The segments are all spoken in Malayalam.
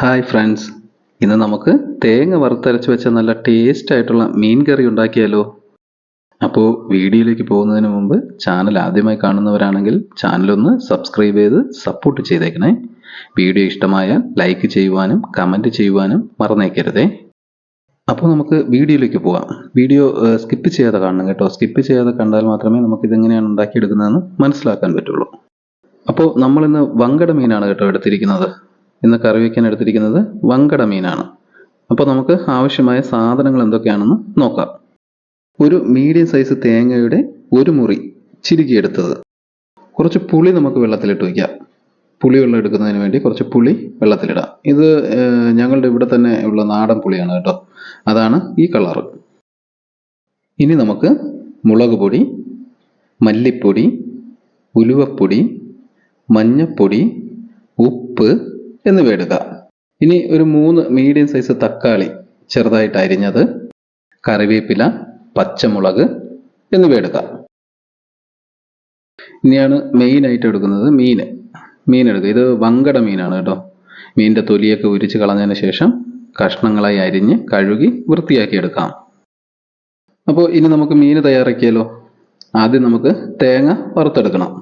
ഹായ് ഫ്രണ്ട്സ്, ഇന്ന് നമുക്ക് തേങ്ങ വറുത്തരച്ച് വെച്ച നല്ല ടേസ്റ്റ് ആയിട്ടുള്ള മീൻ കറി ഉണ്ടാക്കിയാലോ. അപ്പോൾ വീഡിയോയിലേക്ക് പോകുന്നതിന് മുമ്പ് ചാനൽ ആദ്യമായി കാണുന്നവരാണെങ്കിൽ ചാനലൊന്ന് സബ്സ്ക്രൈബ് ചെയ്ത് സപ്പോർട്ട് ചെയ്തേക്കണേ. വീഡിയോ ഇഷ്ടമായാൽ ലൈക്ക് ചെയ്യുവാനും കമൻറ്റ് ചെയ്യുവാനും മറന്നേക്കരുതേ. അപ്പോൾ നമുക്ക് വീഡിയോയിലേക്ക് പോകാം. വീഡിയോ സ്കിപ്പ് ചെയ്യാതെ കാണണം കേട്ടോ. സ്കിപ്പ് ചെയ്യാതെ കണ്ടാൽ മാത്രമേ നമുക്കിതെങ്ങനെയാണ് ഉണ്ടാക്കിയെടുക്കുന്നതെന്ന് മനസ്സിലാക്കാൻ പറ്റുള്ളൂ. അപ്പോൾ നമ്മളിന്ന് വങ്കട മീനാണ് കേട്ടോ എടുത്തിരിക്കുന്നത്. ഇന്ന് കറി വയ്ക്കാൻ എടുത്തിരിക്കുന്നത് വങ്കട മീനാണ്. അപ്പോൾ നമുക്ക് ആവശ്യമായ സാധനങ്ങൾ എന്തൊക്കെയാണെന്ന് നോക്കാം. ഒരു മീഡിയം സൈസ് തേങ്ങയുടെ ഒരു മുറി ചിരുകിയെടുത്തത്. കുറച്ച് പുളി നമുക്ക് വെള്ളത്തിലിട്ട് വയ്ക്കാം. പുളിവെള്ളം എടുക്കുന്നതിന് വേണ്ടി കുറച്ച് പുളി വെള്ളത്തിലിടാം. ഇത് ഞങ്ങളുടെ ഇവിടെ തന്നെ ഉള്ള നാടൻ പുളിയാണ് കേട്ടോ, അതാണ് ഈ കളറ്. ഇനി നമുക്ക് മുളക് പൊടി, മല്ലിപ്പൊടി, ഉലുവപ്പൊടി, മഞ്ഞപ്പൊടി, ഉപ്പ് എന്നിവ എടുക്കുക. ഇനി ഒരു 3 മീഡിയം സൈസ് തക്കാളി ചെറുതായിട്ട് അരിഞ്ഞത്, കറിവേപ്പില, പച്ചമുളക് എന്നിവ എടുക്കാം. ഇനിയാണ് മെയിനായിട്ട് എടുക്കുന്നത് മീൻ എടുക്കുക. ഇത് വങ്കട മീനാണ് കേട്ടോ. മീനിൻ്റെ തൊലിയൊക്കെ ഉരിച്ച് കളഞ്ഞതിന് ശേഷം കഷ്ണങ്ങളായി അരിഞ്ഞ് കഴുകി വൃത്തിയാക്കി എടുക്കാം. അപ്പോൾ ഇനി നമുക്ക് മീൻ തയ്യാറാക്കിയാലോ. ആദ്യം നമുക്ക് തേങ്ങ വറുത്തെടുക്കണം.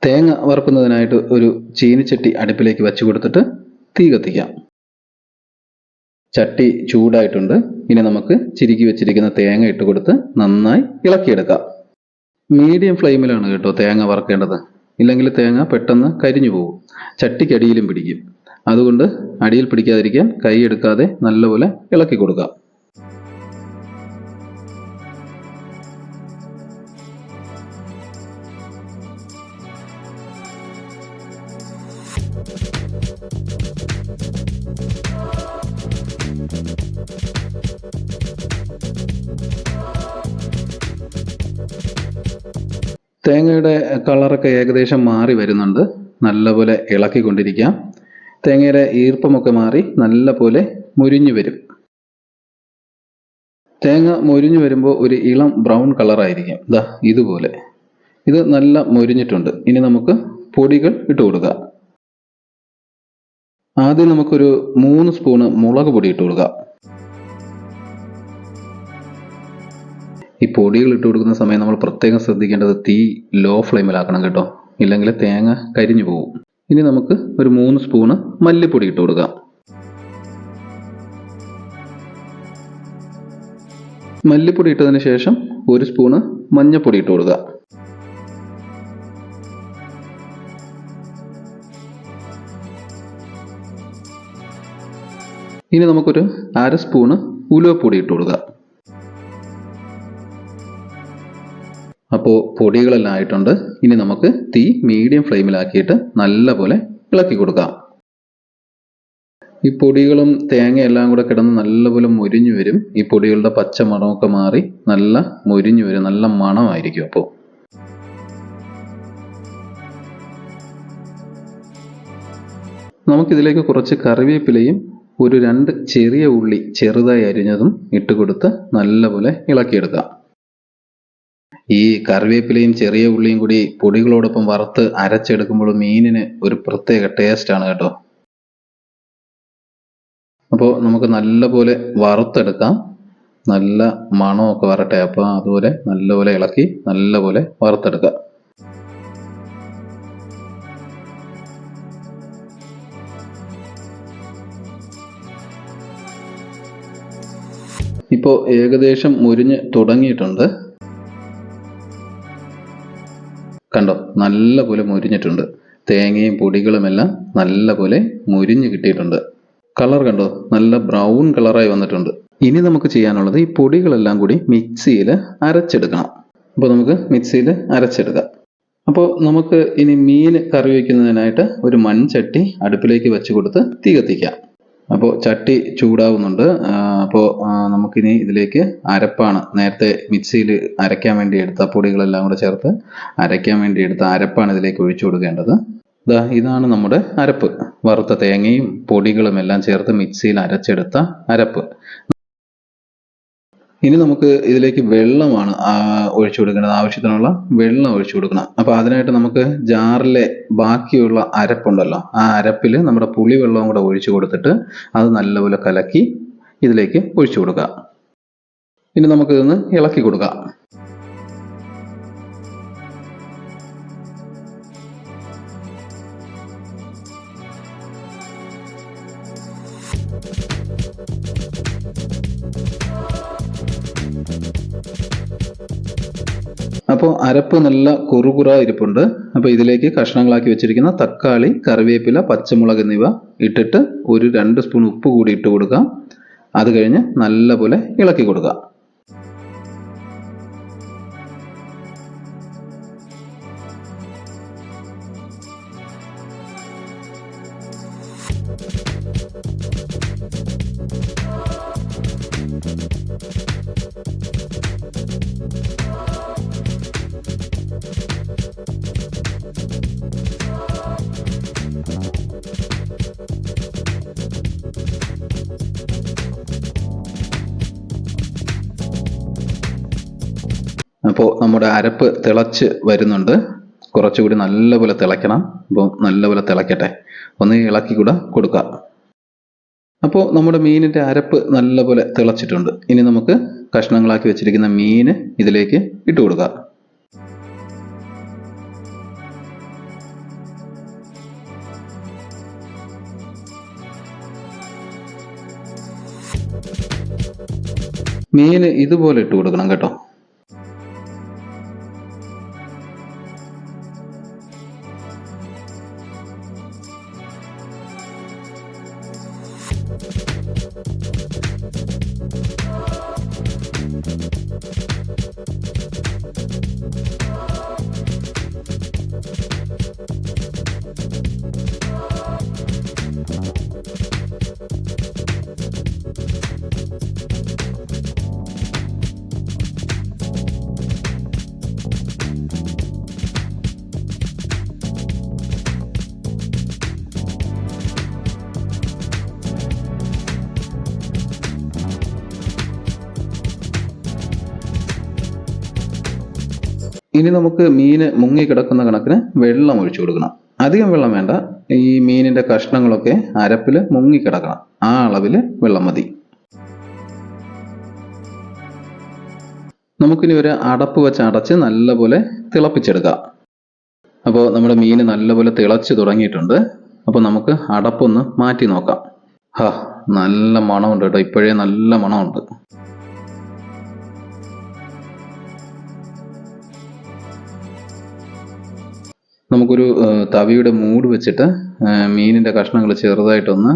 തേങ്ങ വറുക്കുന്നതിനായിട്ട് ഒരു ചീനിച്ചട്ടി അടുപ്പിലേക്ക് വെച്ച് കൊടുത്തിട്ട് തീ കത്തിക്കാം. ചട്ടി ചൂടായിട്ടുണ്ട്. ഇനി നമുക്ക് ചിരുക്കി വെച്ചിരിക്കുന്ന തേങ്ങ ഇട്ട് കൊടുത്ത് നന്നായി ഇളക്കിയെടുക്കാം. മീഡിയം ഫ്ലെയിമിലാണ് കേട്ടോ തേങ്ങ വറുക്കേണ്ടത്, ഇല്ലെങ്കിൽ തേങ്ങ പെട്ടെന്ന് കരിഞ്ഞു പോകും, ചട്ടിക്കടിയിലും പിടിക്കും. അതുകൊണ്ട് അടിയിൽ പിടിക്കാതിരിക്കാൻ കൈ എടുക്കാതെ നല്ലപോലെ ഇളക്കി കൊടുക്കാം. തേങ്ങയുടെ കളറൊക്കെ ഏകദേശം മാറി വരുന്നുണ്ട്. നല്ലപോലെ ഇളക്കിക്കൊണ്ടിരിക്കാം. തേങ്ങയുടെ ഈർപ്പമൊക്കെ മാറി നല്ലപോലെ മുരിഞ്ഞു വരും. തേങ്ങ മുരിഞ്ഞു വരുമ്പോൾ ഒരു ഇളം ബ്രൗൺ കളറായിരിക്കും. ദാ ഇതുപോലെ. ഇത് നല്ല മുരിഞ്ഞിട്ടുണ്ട്. ഇനി നമുക്ക് പൊടികൾ ഇട്ട് കൊടുക്കാം. ആദ്യം നമുക്കൊരു 3 സ്പൂണ് മുളക് പൊടി ഇട്ട് കൊടുക്കാം. ഈ പൊടികൾ ഇട്ട് കൊടുക്കുന്ന സമയം നമ്മൾ പ്രത്യേകം ശ്രദ്ധിക്കേണ്ടത് തീ ലോ ഫ്ലെയിമിലാക്കണം കേട്ടോ, ഇല്ലെങ്കിൽ തേങ്ങ കരിഞ്ഞു പോകും. ഇനി നമുക്ക് ഒരു 3 സ്പൂണ് മല്ലിപ്പൊടി ഇട്ട് കൊടുക്കാം. മല്ലിപ്പൊടി ഇട്ടതിന് ശേഷം 1 സ്പൂണ് മഞ്ഞൾപ്പൊടി ഇട്ട് കൊടുക്കുക. ഇനി നമുക്കൊരു 1/2 സ്പൂണ് ഉലുവപ്പൊടി ഇട്ട് കൊടുക്കുക. അപ്പോൾ പൊടികളെല്ലാം ആയിട്ടുണ്ട്. ഇനി നമുക്ക് തീ മീഡിയം ഫ്ലെയിമിലാക്കിയിട്ട് നല്ലപോലെ ഇളക്കി കൊടുക്കാം. ഈ പൊടികളും തേങ്ങയെല്ലാം കൂടെ കിടന്ന് നല്ലപോലെ മുരിഞ്ഞു വരും. ഈ പൊടികളുടെ പച്ച മണമൊക്കെ മാറി നല്ല മുരിഞ്ഞു വരും, നല്ല മണമായിരിക്കും. അപ്പോൾ നമുക്കിതിലേക്ക് കുറച്ച് കറിവേപ്പിലയും ഒരു 2 ചെറിയ ഉള്ളി ചെറുതായി അരിഞ്ഞതും ഇട്ട് കൊടുത്ത് നല്ലപോലെ ഇളക്കിയെടുക്കാം. ഈ കറിവേപ്പിലയും ചെറിയ ഉള്ളിയും കൂടി പൊടികളോടൊപ്പം വറുത്ത് അരച്ചെടുക്കുമ്പോൾ മീനിന് ഒരു പ്രത്യേക ടേസ്റ്റാണ് കേട്ടോ. അപ്പോൾ നമുക്ക് നല്ലപോലെ വറുത്തെടുക്കാം. നല്ല മണമൊക്കെ വരട്ടെ. അപ്പോൾ അതുപോലെ നല്ലപോലെ ഇളക്കി നല്ലപോലെ വറുത്തെടുക്കാം. ഇപ്പോൾ ഏകദേശം മുരിഞ്ഞ് തുടങ്ങിയിട്ടുണ്ട്. കണ്ടോ, നല്ലപോലെ മുരിഞ്ഞിട്ടുണ്ട്. തേങ്ങയും പൊടികളുമെല്ലാം നല്ലപോലെ മുരിഞ്ഞ് കിട്ടിയിട്ടുണ്ട്. കളർ കണ്ടോ, നല്ല ബ്രൗൺ കളറായി വന്നിട്ടുണ്ട്. ഇനി നമുക്ക് ചെയ്യാനുള്ളത് ഈ പൊടികളെല്ലാം കൂടി മിക്സിയിൽ അരച്ചെടുക്കണം. അപ്പോൾ നമുക്ക് മിക്സിയിൽ അരച്ചെടുക്കാം. അപ്പോൾ നമുക്ക് ഇനി മീൻ കറി വയ്ക്കുന്നതിനായിട്ട് ഒരു മൺചട്ടി അടുപ്പിലേക്ക് വെച്ച് കൊടുത്ത് തീ കത്തിക്കാം. അപ്പോൾ ചട്ടി ചൂടാവുന്നുണ്ട്. അപ്പോൾ നമുക്കിനി ഇതിലേക്ക് അരപ്പാണ്, നേരത്തെ മിക്സിയിൽ അരയ്ക്കാൻ വേണ്ടി എടുത്ത പൊടികളെല്ലാം കൂടെ ചേർത്ത് അരയ്ക്കാൻ വേണ്ടി എടുത്ത അരപ്പാണ് ഇതിലേക്ക് ഒഴിച്ചു കൊടുക്കേണ്ടത്. ഇതാണ് നമ്മുടെ അരപ്പ്. വറുത്ത തേങ്ങയും പൊടികളും എല്ലാം ചേർത്ത് മിക്സിയിൽ അരച്ചെടുത്ത അരപ്പ്. ഇനി നമുക്ക് ഇതിലേക്ക് വെള്ളമാണ് ഒഴിച്ചു കൊടുക്കേണ്ടത്. ആവശ്യത്തിനുള്ള വെള്ളം ഒഴിച്ചു കൊടുക്കണം. അപ്പോൾ അതിനായിട്ട് നമുക്ക് ജാറിലെ ബാക്കിയുള്ള അരപ്പുണ്ടല്ലോ, ആ അരപ്പിൽ നമ്മുടെ പുളിവെള്ളവും കൂടെ ഒഴിച്ചു കൊടുത്തിട്ട് അത് നല്ലപോലെ കലക്കി ഇതിലേക്ക് ഒഴിച്ചു കൊടുക്കുക. ഇനി നമുക്കിതൊന്ന് ഇളക്കി കൊടുക്കാം. അപ്പോൾ അരപ്പ് നല്ല കുറുകുറ ഇരിപ്പുണ്ട്. അപ്പോൾ ഇതിലേക്ക് കഷ്ണങ്ങളാക്കി വെച്ചിരിക്കുന്ന തക്കാളി, കറിവേപ്പില, പച്ചമുളക് എന്നിവ ഇട്ടിട്ട് ഒരു 2 സ്പൂൺ ഉപ്പ് കൂടി ഇട്ട് കൊടുക്കാം. അത് കഴിഞ്ഞ് നല്ലപോലെ ഇളക്കി കൊടുക്കുക. അപ്പോൾ നമ്മുടെ അരപ്പ് തിളച്ച് വരുന്നുണ്ട്. കുറച്ചുകൂടി നല്ലപോലെ തിളയ്ക്കണം. അപ്പോൾ നല്ലപോലെ തിളയ്ക്കട്ടെ. ഒന്ന് ഇളക്കി കൂടെ കൊടുക്കുക. അപ്പോൾ നമ്മുടെ മീനിൻ്റെ അരപ്പ് നല്ലപോലെ തിളച്ചിട്ടുണ്ട്. ഇനി നമുക്ക് കഷ്ണങ്ങളാക്കി വെച്ചിരിക്കുന്ന മീൻ ഇതിലേക്ക് ഇട്ട് കൊടുക്കുക. മീൻ ഇതുപോലെ ഇട്ട് കൊടുക്കണം കേട്ടോ. ഇനി നമുക്ക് മീൻ മുങ്ങി കിടക്കുന്ന കണക്കിന് വെള്ളം ഒഴിച്ചു കൊടുക്കണം. അധികം വെള്ളം വേണ്ട. ഈ മീനിന്റെ കഷ്ണങ്ങളൊക്കെ അരപ്പിൽ മുങ്ങി കിടക്കണം. ആ അളവിൽ വെള്ളം മതി. നമുക്കിനി ഒരു അടപ്പ് വെച്ച് അടച്ച് നല്ലപോലെ തിളപ്പിച്ചെടുക്കാം. അപ്പോൾ നമ്മുടെ മീൻ നല്ലപോലെ തിളച്ച് തുടങ്ങിയിട്ടുണ്ട്. അപ്പോൾ നമുക്ക് അടപ്പൊന്ന് മാറ്റി നോക്കാം. നല്ല മണമുണ്ട് കേട്ടോ. ഇപ്പോഴേ നല്ല മണമുണ്ട്. നമുക്കൊരു തവിയുടെ മൂട് വെച്ചിട്ട് മീനിൻ്റെ കഷ്ണങ്ങൾ ചെറുതായിട്ടൊന്ന്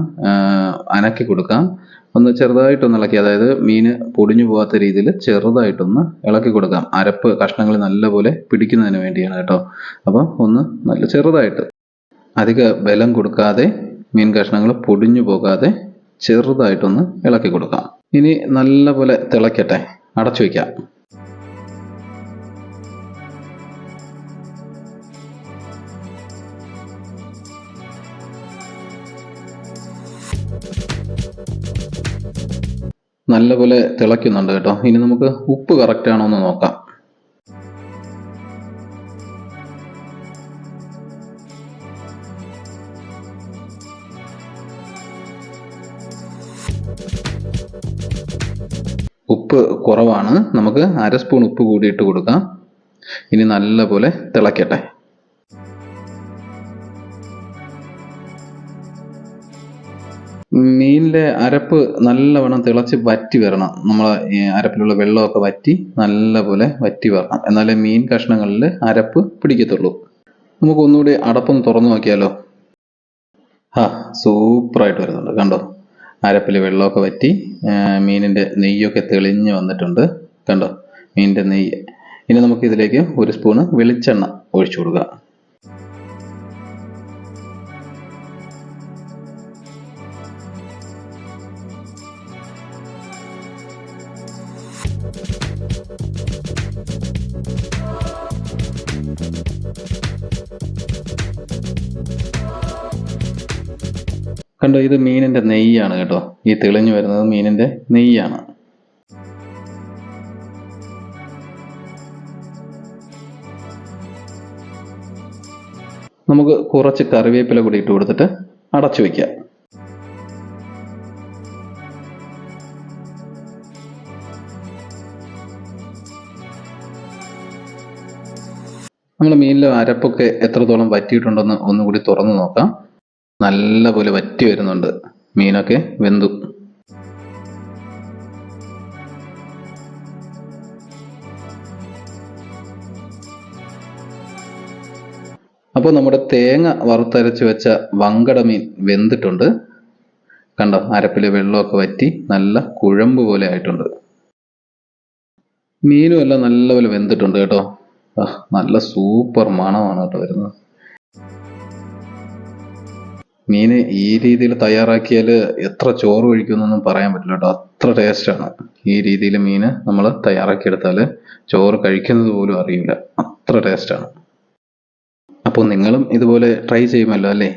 അനക്കി കൊടുക്കാം. ഒന്ന് ചെറുതായിട്ടൊന്ന് ഇളക്കി, അതായത് മീൻ പൊടിഞ്ഞു പോകാത്ത രീതിയിൽ ചെറുതായിട്ടൊന്ന് ഇളക്കി കൊടുക്കാം. അരപ്പ് കഷ്ണങ്ങൾ നല്ലപോലെ പിടിക്കുന്നതിന് വേണ്ടിയാണ് കേട്ടോ. അപ്പം ഒന്ന് നല്ല ചെറുതായിട്ട്, അധിക ബലം കൊടുക്കാതെ, മീൻ കഷ്ണങ്ങൾ പൊടിഞ്ഞു പോകാതെ ചെറുതായിട്ടൊന്ന് ഇളക്കി കൊടുക്കാം. ഇനി നല്ലപോലെ തിളയ്ക്കട്ടെ. അടച്ചു വയ്ക്കാം. നല്ലപോലെ തിളയ്ക്കുന്നുണ്ട് കേട്ടോ. ഇനി നമുക്ക് ഉപ്പ് കറക്റ്റ് ആണോ എന്ന് നോക്കാം. ഉപ്പ് കുറവാണ്. നമുക്ക് 1/2 സ്പൂൺ ഉപ്പ് കൂടി ഇട്ട് കൊടുക്കാം. ഇനി നല്ലപോലെ തിളയ്ക്കട്ടെ. മീനിലെ അരപ്പ് നല്ലവണ്ണം തിളച്ച് വറ്റി വരണം. നമ്മളെ അരപ്പിലുള്ള വെള്ളമൊക്കെ വറ്റി നല്ലപോലെ വറ്റി വരണം. എന്നാലേ മീൻ കഷ്ണങ്ങളിൽ അരപ്പ് പിടിക്കത്തുള്ളൂ. നമുക്ക് ഒന്നുകൂടി അടപ്പൊന്ന് തുറന്നു നോക്കിയാലോ. സൂപ്പറായിട്ട് വരുന്നുണ്ട്. കണ്ടോ, അരപ്പിൽ വെള്ളമൊക്കെ വറ്റി മീനിൻ്റെ നെയ്യൊക്കെ തെളിഞ്ഞ് വന്നിട്ടുണ്ട്. കണ്ടോ മീനിൻ്റെ നെയ്യ്. ഇനി നമുക്ക് ഇതിലേക്ക് 1 സ്പൂണ് വെളിച്ചെണ്ണ ഒഴിച്ചു കൊടുക്കുക. കണ്ടോ, ഇത് മീനിൻ്റെ നെയ്യാണ് കേട്ടോ. ഈ തെളിഞ്ഞു വരുന്നത് മീനിൻ്റെ നെയ്യാണ്. നമുക്ക് കുറച്ച് കറിവേപ്പില കൂടി ഇട്ട് കൊടുത്തിട്ട് അടച്ചു വയ്ക്കാം. നമ്മൾ മീനിലെ അരപ്പൊക്കെ എത്രത്തോളം വറ്റിയിട്ടുണ്ടെന്ന് ഒന്നുകൂടി തുറന്നു നോക്കാം. നല്ലപോലെ വറ്റി വരുന്നുണ്ട്, മീനൊക്കെ വെന്തു. അപ്പോൾ നമ്മുടെ തേങ്ങ വറുത്തരച്ച് വെച്ച വങ്കട മീൻ വെന്തിട്ടുണ്ട്. കണ്ടോ, അരപ്പിലെ വെള്ളമൊക്കെ വറ്റി നല്ല കുഴമ്പ് പോലെ ആയിട്ടുണ്ട്. മീനും എല്ലാം നല്ലപോലെ വെന്തിട്ടുണ്ട് കേട്ടോ. നല്ല സൂപ്പർ മണമാണ് കേട്ടോ വരുന്നത്. മീന് ഈ രീതിയിൽ തയ്യാറാക്കിയാൽ എത്ര ചോറ് കഴിക്കുമെന്നൊന്നും പറയാൻ പറ്റില്ല കേട്ടോ, അത്ര ടേസ്റ്റാണ്. ഈ രീതിയിൽ മീന് നമ്മൾ തയ്യാറാക്കിയെടുത്താൽ ചോറ് കഴിക്കുന്നത് പോലും അറിയില്ല, അത്ര ടേസ്റ്റാണ്. അപ്പോൾ നിങ്ങളും ഇതുപോലെ ട്രൈ ചെയ്യുമല്ലോ അല്ലേ?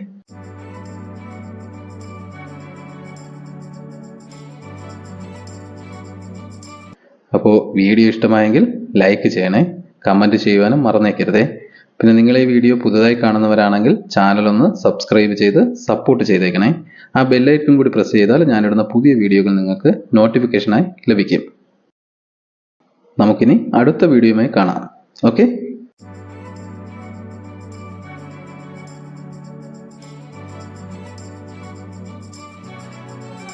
അപ്പോൾ വീഡിയോ ഇഷ്ടമായെങ്കിൽ ലൈക്ക് ചെയ്യണേ, കമൻറ്റ് ചെയ്യുവാനും മറന്നേക്കരുതേ. പിന്നെ നിങ്ങൾ ഈ വീഡിയോ പുതുതായി കാണുന്നവരാണെങ്കിൽ ചാനലൊന്ന് സബ്സ്ക്രൈബ് ചെയ്ത് സപ്പോർട്ട് ചെയ്തേക്കണേ. ആ ബെല്ലൈക്കൺ കൂടി പ്രസ് ചെയ്താൽ ഞാനിടുന്ന പുതിയ വീഡിയോകൾ നിങ്ങൾക്ക് നോട്ടിഫിക്കേഷനായി ലഭിക്കും. നമുക്കിനി അടുത്ത വീഡിയോയുമായി കാണാം. ഓക്കെ.